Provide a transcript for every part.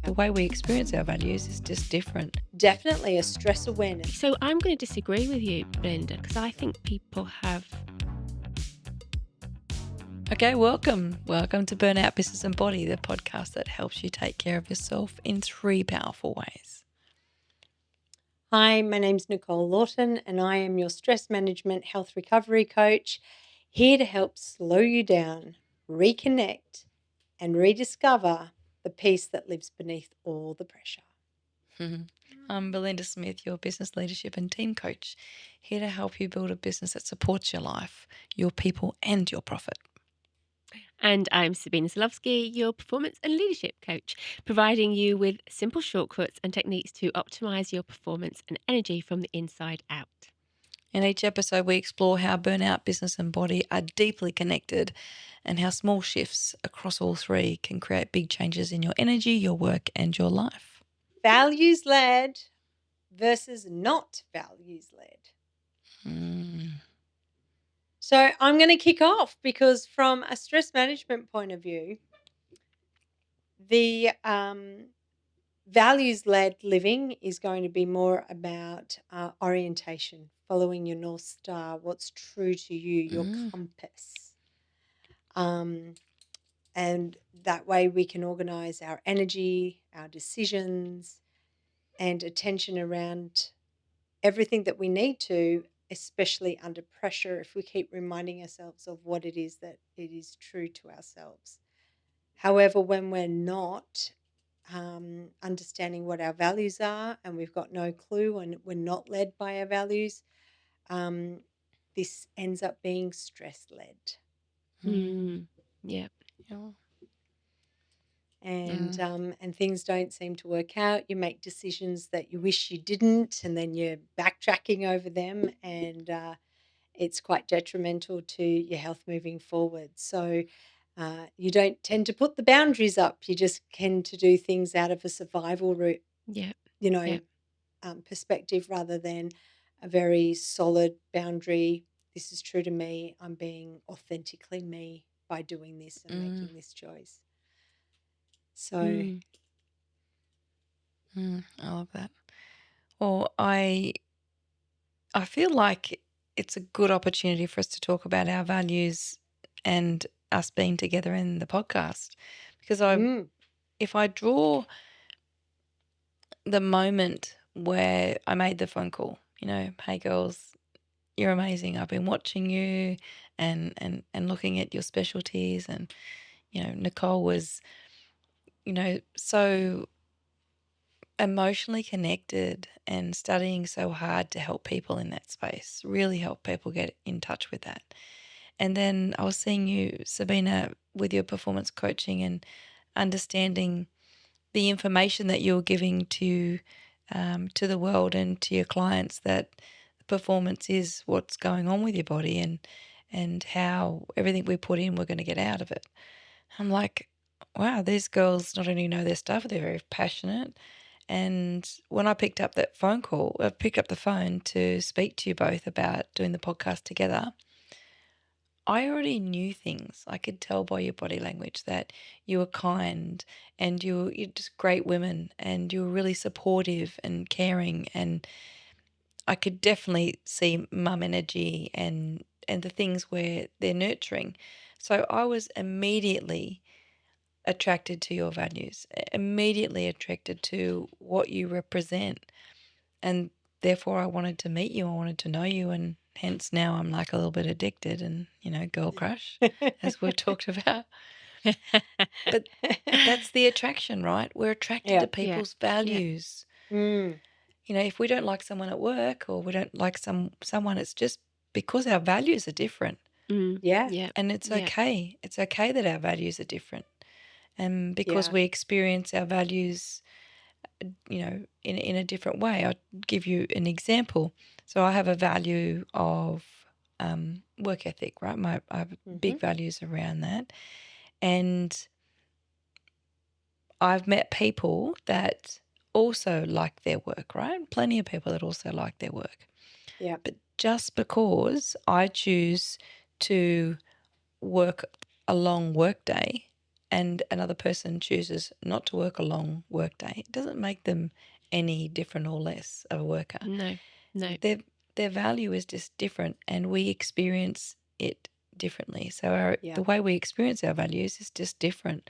The way we experience our values is just different. Definitely a stress awareness. So I'm going to disagree with you, Belinda, because I think people have... Okay, welcome. Welcome to Burnout, Business and Body, the podcast that helps you take care of yourself in 3 powerful ways. Hi, my name's Nicole Lawton, and I am your stress management health recovery coach, here to help slow you down, reconnect, and rediscover the peace that lives beneath all the pressure. I'm Belinda Smith, your business leadership and team coach, here to help you build a business that supports your life, your people, and your profit. And I'm Sabina Solovsky, your performance and leadership coach, providing you with simple shortcuts and techniques to optimize your performance and energy from the inside out. In each episode, we explore how burnout, business, and body are deeply connected and how small shifts across all 3 can create big changes in your energy, your work, and your life. Values-led versus not values-led. So I'm going to kick off because from a stress management point of view, the values-led living is going to be more about orientation, following your North Star, what's true to you, your compass. And that way we can organize our energy, our decisions, and attention around everything that we need to, especially under pressure, if we keep reminding ourselves of what it is that it is true to ourselves. However, when we're not understanding what our values are and we've got no clue and we're not led by our values, this ends up being stress-led. Yeah. And things don't seem to work out. You make decisions that you wish you didn't, and then you're backtracking over them, and it's quite detrimental to your health moving forward. So you don't tend to put the boundaries up. You just tend to do things out of a survival route, perspective, rather than a very solid boundary. This is true to me. I'm being authentically me by doing this and making this choice. So I love that. Well, I feel like it's a good opportunity for us to talk about our values and us being together in the podcast, because if I draw the moment where I made the phone call, hey girls, you're amazing. I've been watching you and looking at your specialties, and Nicole was so emotionally connected and studying so hard to help people in that space, really help people get in touch with that. And then I was seeing you, Sabina, with your performance coaching and understanding the information that you're giving to the world and to your clients, that performance is what's going on with your body and how everything we put in, we're going to get out of it. I'm like, wow, these girls not only know their stuff, they're very passionate. And when I picked up that phone call, I picked up the phone to speak to you both about doing the podcast together, I already knew things. I could tell by your body language that you were kind and you're just great women and you were really supportive and caring, and I could definitely see mum energy and the things where they're nurturing. So I was immediately attracted to your values, immediately attracted to what you represent. And therefore I wanted to meet you. I wanted to know you. And hence now I'm like a little bit addicted and, girl crush, as we've talked about. But that's the attraction, right? We're attracted to people's values. If we don't like someone at work or we don't like someone, it's just because our values are different. And it's okay. It's okay that our values are different. And because we experience our values, in a different way. I'll give you an example. So I have a value of work ethic, right? I have big values around that. And I've met people that also like their work, right? Plenty of people that also like their work. Yeah. But just because I choose to work a long work day and another person chooses not to work a long work day, it doesn't make them any different or less of a worker. No. Their value is just different, and we experience it differently. So the way we experience our values is just different.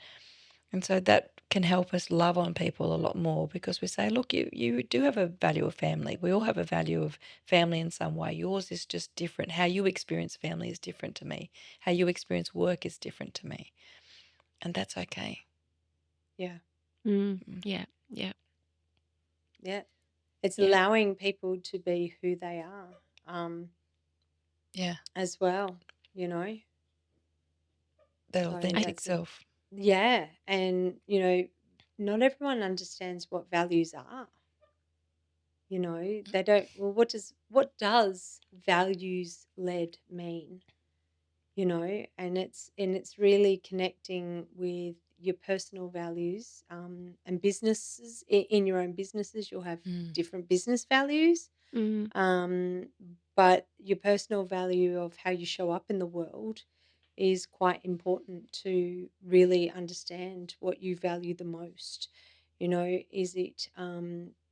And so that can help us love on people a lot more, because we say, look, you do have a value of family. We all have a value of family in some way. Yours is just different. How you experience family is different to me. How you experience work is different to me. And that's okay. Yeah. Yeah. Yeah. Yeah. It's Yeah. allowing people to be who they are, Yeah. as well, you know. That So authentic that's self. yeah, and not everyone understands what values are. They don't. Well, what does values led mean? And it's really connecting with your personal values, and businesses. In your own businesses, you'll have Mm. different business values, Mm. but your personal value of how you show up in the world is quite important to really understand what you value the most. Is it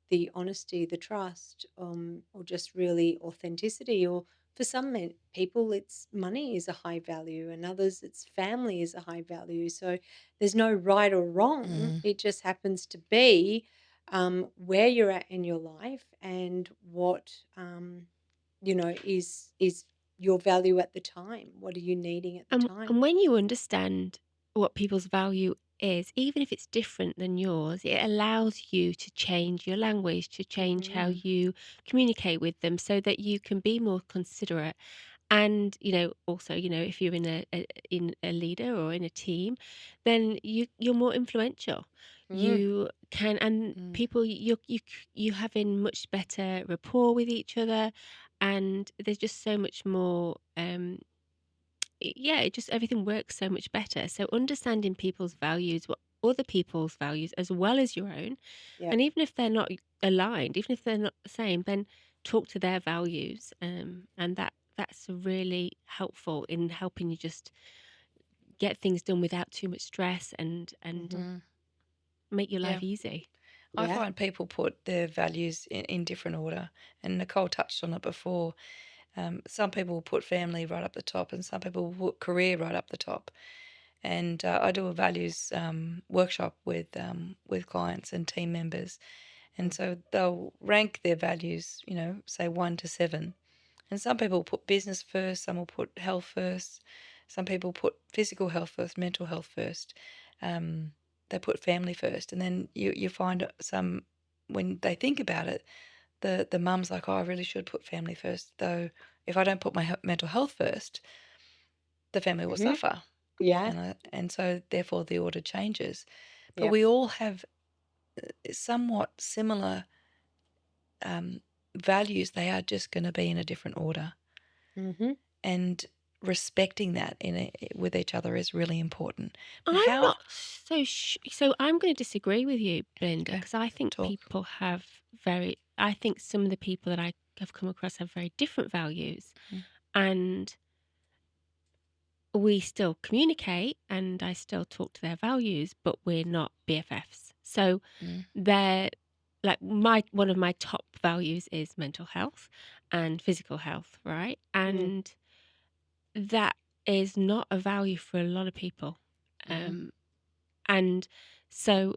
the honesty, the trust, or just really authenticity? Or for some people, it's money is a high value, and others, it's family is a high value. So there's no right or wrong. Mm. It just happens to be where you're at in your life, and what is your value at the time. What are you needing at the time? And when you understand what people's value is, even if it's different than yours, it allows you to change your language, to change how Mm. you communicate with them so that you can be more considerate. And, also, if you're in a leader or in a team, then you're more influential. Mm, You can, and Mm. people, you having much better rapport with each other, and there's just so much more yeah, it just everything works so much better. So understanding people's values, what other people's values as well as your own, yeah. and even if they're not aligned, even if they're not the same, then talk to their values, and that's really helpful in helping you just get things done without too much stress and Hmm. Mm. make your Yeah. life easy. I Yeah. find people put their values in different order, and Nicole touched on it before. Some people put family right up the top, and some people put career right up the top. And I do a values workshop with clients and team members, and Mm. so they'll rank their values, say 1 to 7. And some people put business first, some will put health first, some people put physical health first, mental health first. Um, they put family first, and then you find some, when they think about it, the mum's like, oh, I really should put family first, though. If I don't put my mental health first, the family will Hmm. suffer, Yeah. and so therefore the order changes. But Yeah. we all have somewhat similar values. They are just going to be in a different order, Hmm. and respecting that with each other is really important. But I'm how? not so I'm going to disagree with you, Belinda, Okay, because I think talk. people have I think some of the people that I have come across have very different values, Mm. and we still communicate and I still talk to their values, but we're not BFFs. So Mm. they're like one of my top values is mental health and physical health, right? Mm. And that is not a value for a lot of people. Mm. Um, and so,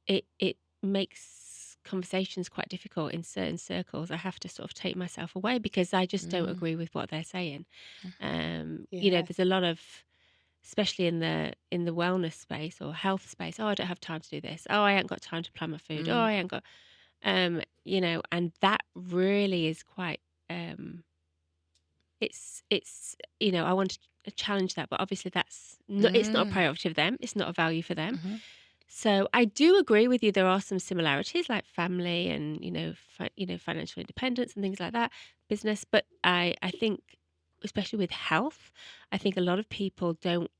it makes conversations quite difficult in certain circles. I have to sort of take myself away because I just don't Mm. agree with what they're saying. Yeah. There's a lot of, especially in the wellness space or health space. Oh, I don't have time to do this. Oh, I ain't got time to plan my food. Oh, Mm. I ain't got, and that really is quite. It's I want to challenge that, but obviously that's not. It's not a Mm. priority of them. It's not a value for them. Mm-hmm. So I do agree with you. There are some similarities, like family and financial independence and things like that, business. But I think, especially with health, I think a lot of people don't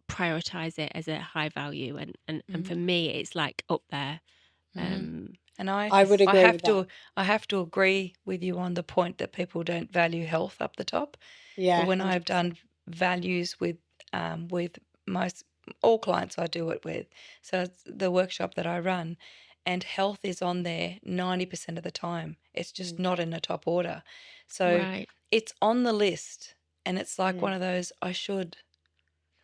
prioritize it as a high value, and Mm. for me, it's like up there. Mm. Um, And I, I would I agree have with that. to, I have to agree with you on the point that people don't value health up the top. But Yeah. when I've 100%. done values with most all clients I do it with. So it's the workshop that I run, and health is on there 90% of the time. It's just Mm. not in the top order. So Right. it's on the list, and it's like one Mm. of those I should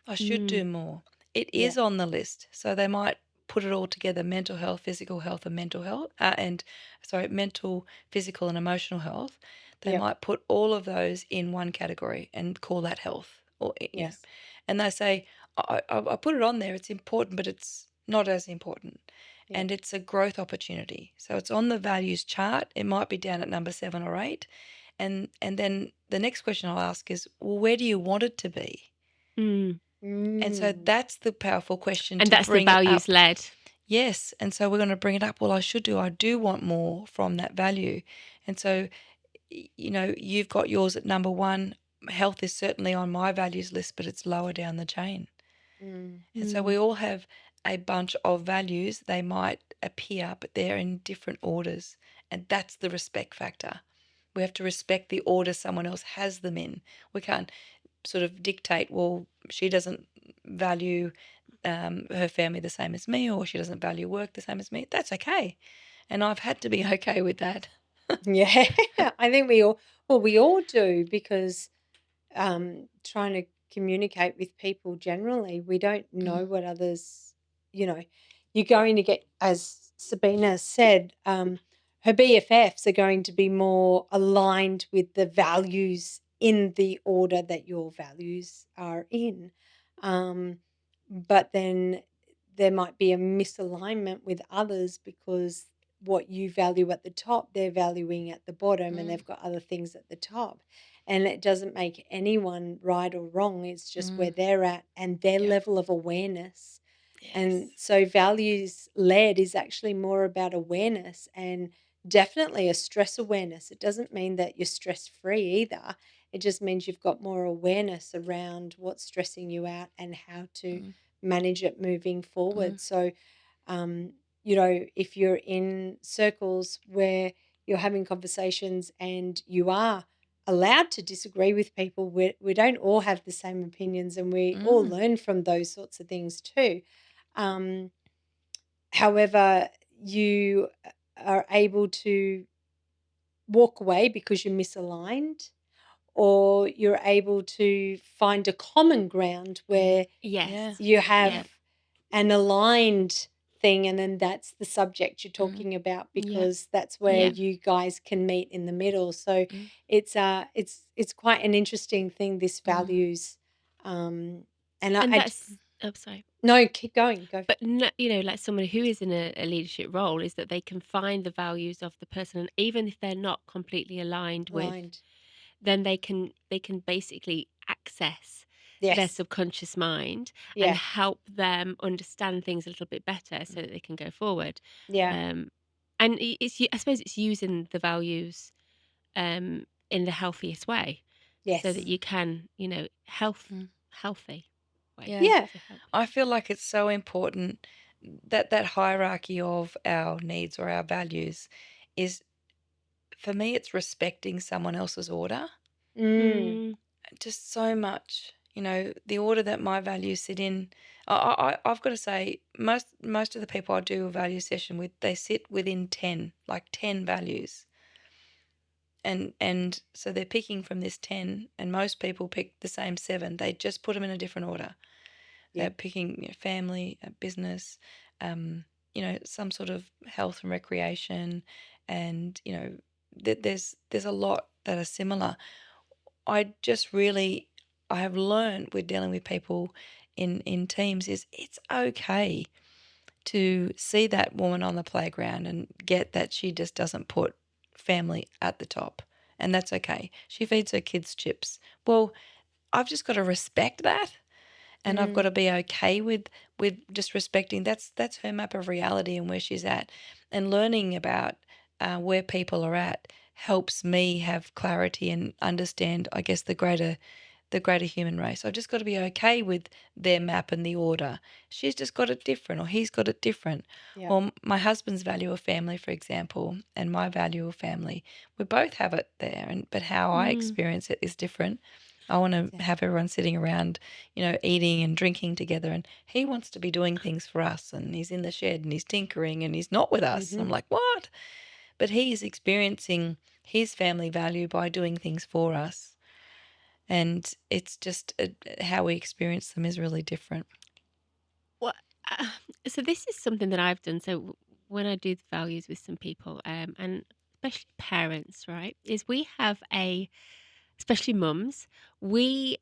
Mm. do more. It Yeah. is on the list. So they might put it all together: mental health, physical health, and mental, physical, and emotional health. They Yep. might put all of those in one category and call that health, Yes. and they say, I put it on there, it's important, but it's not as important. Yep. And it's a growth opportunity. So it's on the values chart. It might be down at number 7 or 8. And then the next question I'll ask is, well, where do you want it to be? Mm. And so Mm. that's the powerful question And to that's the bring it values up. led. Yes. And so we're going to bring it up. Well, I do want more from that value. And so, you've got yours at number 1. Health is certainly on my values list, but it's lower down the chain. Mm. And so we Mm. all have a bunch of values. They might appear, but they're in different orders. And that's the respect factor. We have to respect the order someone else has them in. We can't sort of dictate, well, she doesn't value her family the same as me, or she doesn't value work the same as me. That's okay. And I've had to be okay with that. Yeah. I think we all do, because trying to communicate with people generally, we don't know what others, you know, you're going to get, as Sabina said, her BFFs are going to be more aligned with the values in the order that your values are in. But then there might be a misalignment with others, because what you value at the top, they're valuing at the bottom, and Mm, they've got other things at the top. And it doesn't make anyone right or wrong. It's just where mm, they're at and their yeah. level of awareness. And Yes. so values led is actually more about awareness, and definitely a stress awareness. It doesn't mean that you're stress free either. It just means you've got more awareness around what's stressing you out and how to Mm, manage it moving mm, forward. So, um, if you're in circles where you're having conversations and you are allowed to disagree with people, we don't all have the same opinions, and we all mm, learn from those sorts of things too. Um, However, you are able to walk away because you're misaligned, or you're able to find a common ground mm. where Yes. Yeah. you Yeah. have an aligned thing, and then that's the subject you're Mm, talking about, Yeah. because that's where Yeah. you guys can meet in the middle. So mm, it's quite an interesting thing, this mm, values. And And I that's, oh, sorry. no, keep going, go. But no, like someone who is in a leadership role, is that they can find the values of the person, and even if they're not completely aligned with, Aligned. then they can basically access their Yes. subconscious mind and Yeah. help them understand things a little bit better so that they can go forward. Yeah. Um, and I suppose it's using the values in the healthiest way, so that Yes. mm, you can, mm. healthy way Yeah. Yeah. to help I people. feel like it's so important that that hierarchy of our needs or our values is, for me, it's respecting someone else's order. Mm. Mm. Just so much, the order that my values sit in. I've got to say, most of the people I do a value session with, they sit within 10, like 10 values. And so they're picking from this 10, and most people pick the same 7. They just put them in a different order. They're Yep. picking, family, business, some sort of health and recreation, and there's a lot that are similar. I just really, I have learned with dealing with people in teams, is it's okay to see that woman on the playground and get that she just doesn't put family at the top. And that's okay. She feeds her kids chips. Well, I've just got to respect that, and I've got to Mm. be okay with just respecting that's her map of reality and where she's at, and learning about where people are at helps me have clarity and understand, I guess, the greater human race. I've just got to be okay with their map and the order. She's just got it different, or he's got it different. Yep. Or my husband's value of family, for example, and my value of family, we both have it there, but how I Mm. experience it is different. I want to Yeah. have everyone sitting around, eating and drinking together. And he wants to be doing things for us. And he's in the shed and he's tinkering and he's not with us. Mm-hmm. I'm like, what? But he is experiencing his family value by doing things for us. And it's just how we experience them is really different. Well, uh, so this is something that I've done. So when I do the values with some people, and especially parents, right, is we have especially mums, we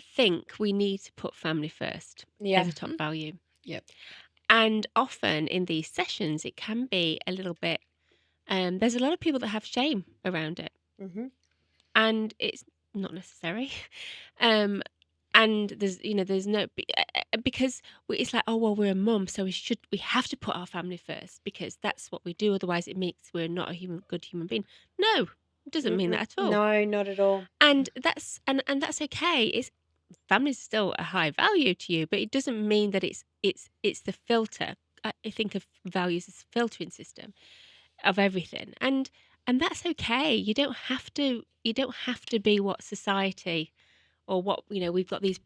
think we need to put family first as Yeah. a top value. Yep. And often in these sessions, it can be a little bit, there's a lot of people that have shame around it, Mm-hmm. and it's not necessary. um, and there's no because it's like, oh well, we're a mum, so we have to put our family first because that's what we do. Otherwise, it makes we're not a good human being. No, it doesn't mean that Mm-mm. at all. No, not at all. And that's okay. It's family's still a high value to you, but it doesn't mean that it's the filter. I think of values as a filtering system of everything, and that's okay. You don't have to be what society or what we've got these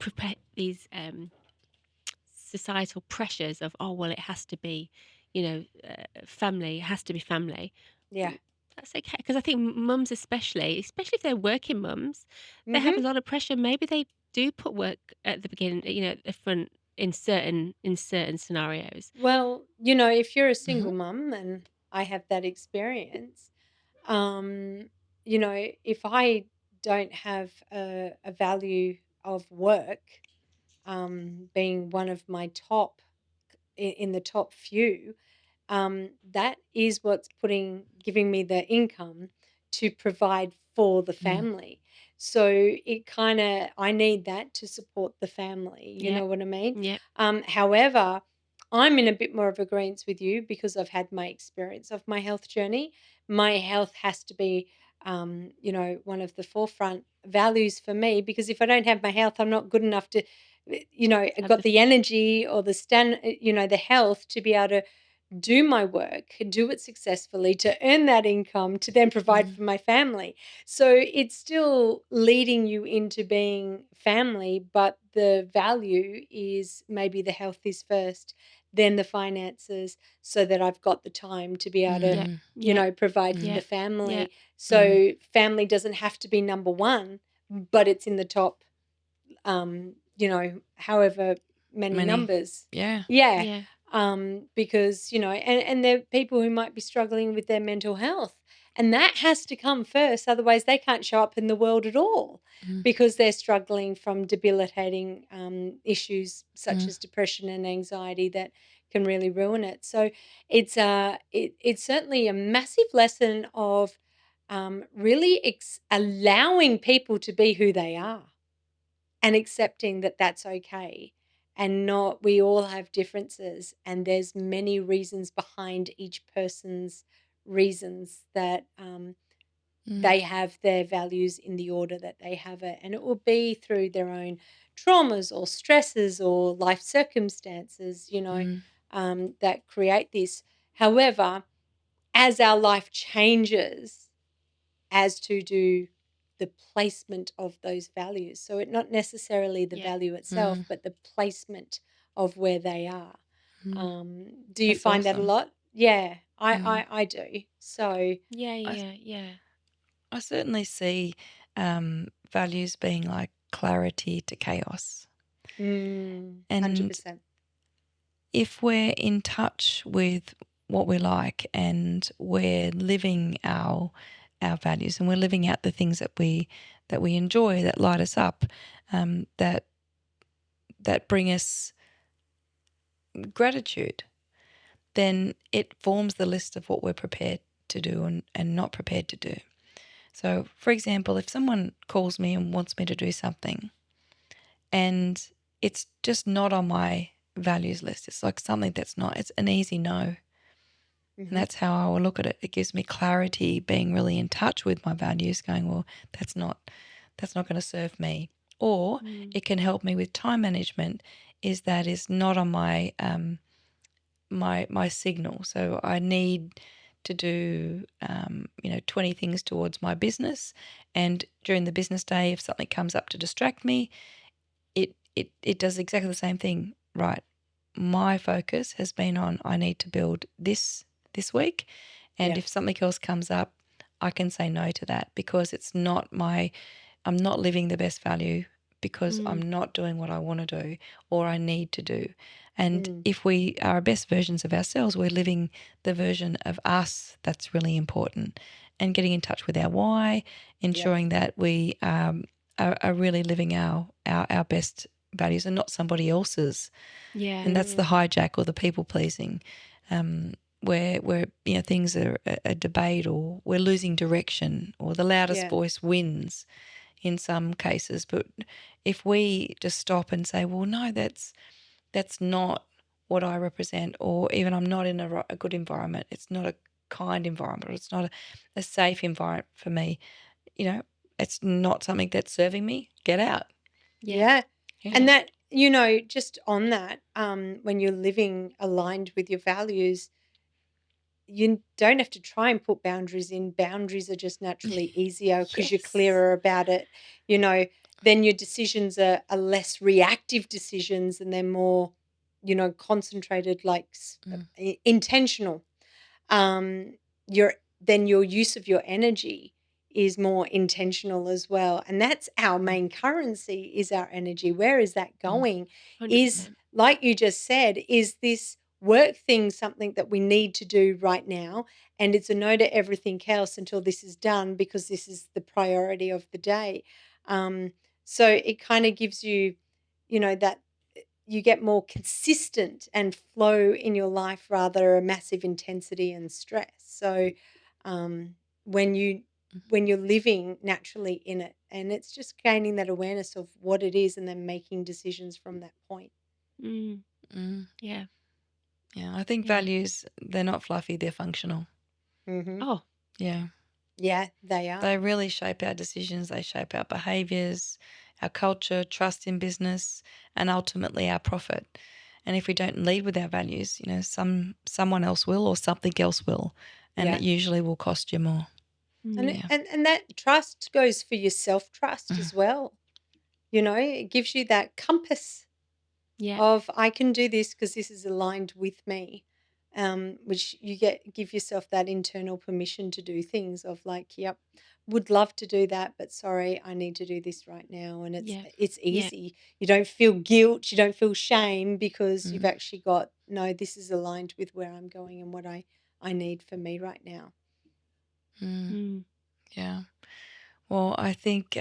societal pressures of, oh well, it has to be family, it has to be family. Yeah. That's okay, because I think mums, especially if they're working mums, they have a Mm-hmm. lot of pressure. Maybe they do put work at the beginning, at the front in certain scenarios. Well, if you're a Hmm. single mum, and I have that experience, um, if I don't have a value of work being one of my top in the top few, that is what's giving me the income to provide for the Mm. family. So I need that to support the family. You Yep, know what I mean? yep, However, I'm in a bit more of agreement with you because I've had my experience of my health journey. My health has to be, one of the forefront values for me, because if I don't have my health, I'm not good enough to, have got the the energy or the health to be able to do my work, do it successfully, to earn that income, to then provide Mm. for my family. So it's still leading you into being family, but the value is maybe the health is first, then the finances, so that I've got the time to be able to, yep, Mm. yep, provide for Mm. the yep, yep, family. Mm. So family doesn't have to be number one, but it's in the top, however many Many. numbers. Yeah. Yeah. yeah, Because, and there are people who might be struggling with their mental health. And that has to come first. Otherwise, they can't show up in the world at all Mm. because they're struggling from debilitating issues such Mm. as depression and anxiety that can really ruin it. So it's certainly a massive lesson of really allowing people to be who they are and accepting that that's okay, and not we all have differences, and there's many reasons behind each person's reasons that Mm. they have their values in the order that they have it, and it will be through their own traumas or stresses or life circumstances, Mm. that create this. However, as our life changes, as to do the placement of those values. So it not necessarily the yep. value itself, Mm. but the placement of where they are. Mm. Do you That's find that a awesome. lot? Yeah, I Mm. I, I do. So Yeah, I yeah, yeah. I certainly see values being like clarity to chaos. And 100%. if we're in touch with what we like and we're living our values and we're living out the things that we enjoy, that light us up, that bring us gratitude, then it forms the list of what we're prepared to do and not prepared to do. So, for example, if someone calls me and wants me to do something and it's just not on my values list, it's like something that's not, it's an easy no. And Hmm. that's how I will look at it. It gives me clarity, being really in touch with my values, going, well, that's not going to serve me. Or Mm, it can help me with time management, is not on my my signal. So I need to do, 20 things towards my business. And during the business day, if something comes up to distract me, it does exactly the same thing, right? My focus has been on I need to build this week. And Yeah. if something else comes up, I can say no to that because it's not I'm not living the best value because I'm not doing what I want to do or I need to do. And if we are our best versions of ourselves, we're living the version of us that's really important. And getting in touch with our why, ensuring that we are really living our best values and not somebody else's. Yeah. And that's the hijack or the people pleasing, where things are a debate or we're losing direction or the loudest Yeah. voice wins in some cases. But if we just stop and say, well, no, that's not what I represent, or even I'm not in a good environment. It's not a kind environment. Or it's not a safe environment for me. It's not something that's serving me. Get out. Yeah. Yeah. And Yeah. that, just on that, when you're living aligned with your values, you don't have to try and put boundaries in. Boundaries are just naturally easier because you're Yes. clearer about it. Then your decisions are less reactive decisions and they're more, concentrated, like intentional. Your then your use of your energy is more intentional as well, and that's our main currency, is our energy. Where is that going? Is, 100%. like you just said, is this work thing something that we need to do right now, and it's a no to everything else until this is done because this is the priority of the day. So it kind of gives you, that you get more consistent and flow in your life rather a massive intensity and stress. So when you're living naturally in it, and it's just gaining that awareness of what it is and then making decisions from that point. Mm. Mm. Yeah. Yeah, I think Yeah. values, they're not fluffy, they're functional. Mm-hmm. Oh, Yeah. Yeah, they are. They really shape our decisions, they shape our behaviors, our culture, trust in business, and ultimately our profit. And if we don't lead with our values, someone else will or something else will, and Yeah. it usually will cost you more. And mm. it, Yeah. and that trust goes for your self-trust as well. It gives you that compass Yeah. of I can do this because this is aligned with me, which you give yourself that internal permission to do things of like, yep, would love to do that, but sorry, I need to do this right now, and it's Yeah. it's Yeah. easy. You don't feel guilt, you don't feel shame because you've Mm. actually got, no, this is aligned with where I'm going and what I need for me right now. Mm. Mm. Yeah. Well, I think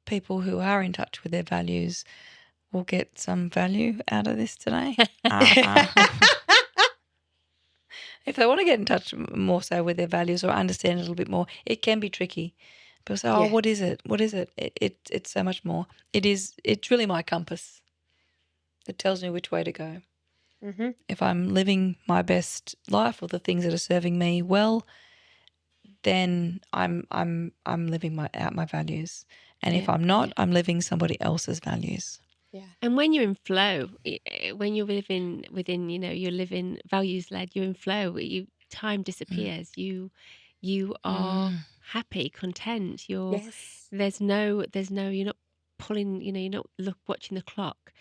people who are in touch with their values will get some value out of this today. If they want to get in touch more so with their values or understand a little bit more, it can be tricky. People say, "Oh, Yeah. what is it? What is it?" It's so much more. It's really my compass. It tells me which way to go. Mm-hmm. If I'm living my best life or the things that are serving me well, then I'm living out my values. And if Yeah. I'm not, Yeah. I'm living somebody else's values. Yeah. And when you're in flow, when you're living within, you're living values led, you're in flow. Time Mm. disappears. You are Mm. happy, content. Yes. You're not pulling. You're not watching the clock.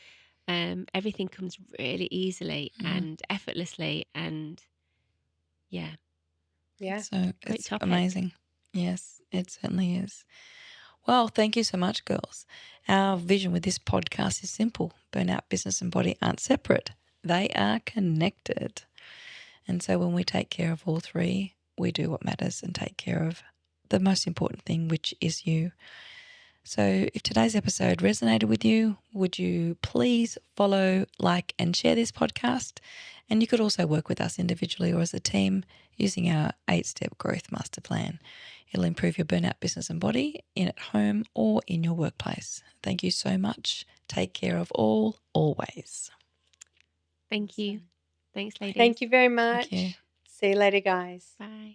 Everything comes really easily Mm. and effortlessly, and yeah, Yeah. So great it's topic. amazing. Yes, it certainly is. Well, thank you so much, girls. Our vision with this podcast is simple: burnout, business, and body aren't separate, they are connected. And so when we take care of all three, we do what matters and take care of the most important thing, which is you. So if today's episode resonated with you, would you please follow, like, and share this podcast? And you could also work with us individually or as a team using our 8-step growth master plan. It'll improve your burnout business and body in at home or in your workplace. Thank you so much. Take care of all, always. Thank you. Awesome. Thanks, ladies. Thank you very Thank you. much. See you later, guys. Bye.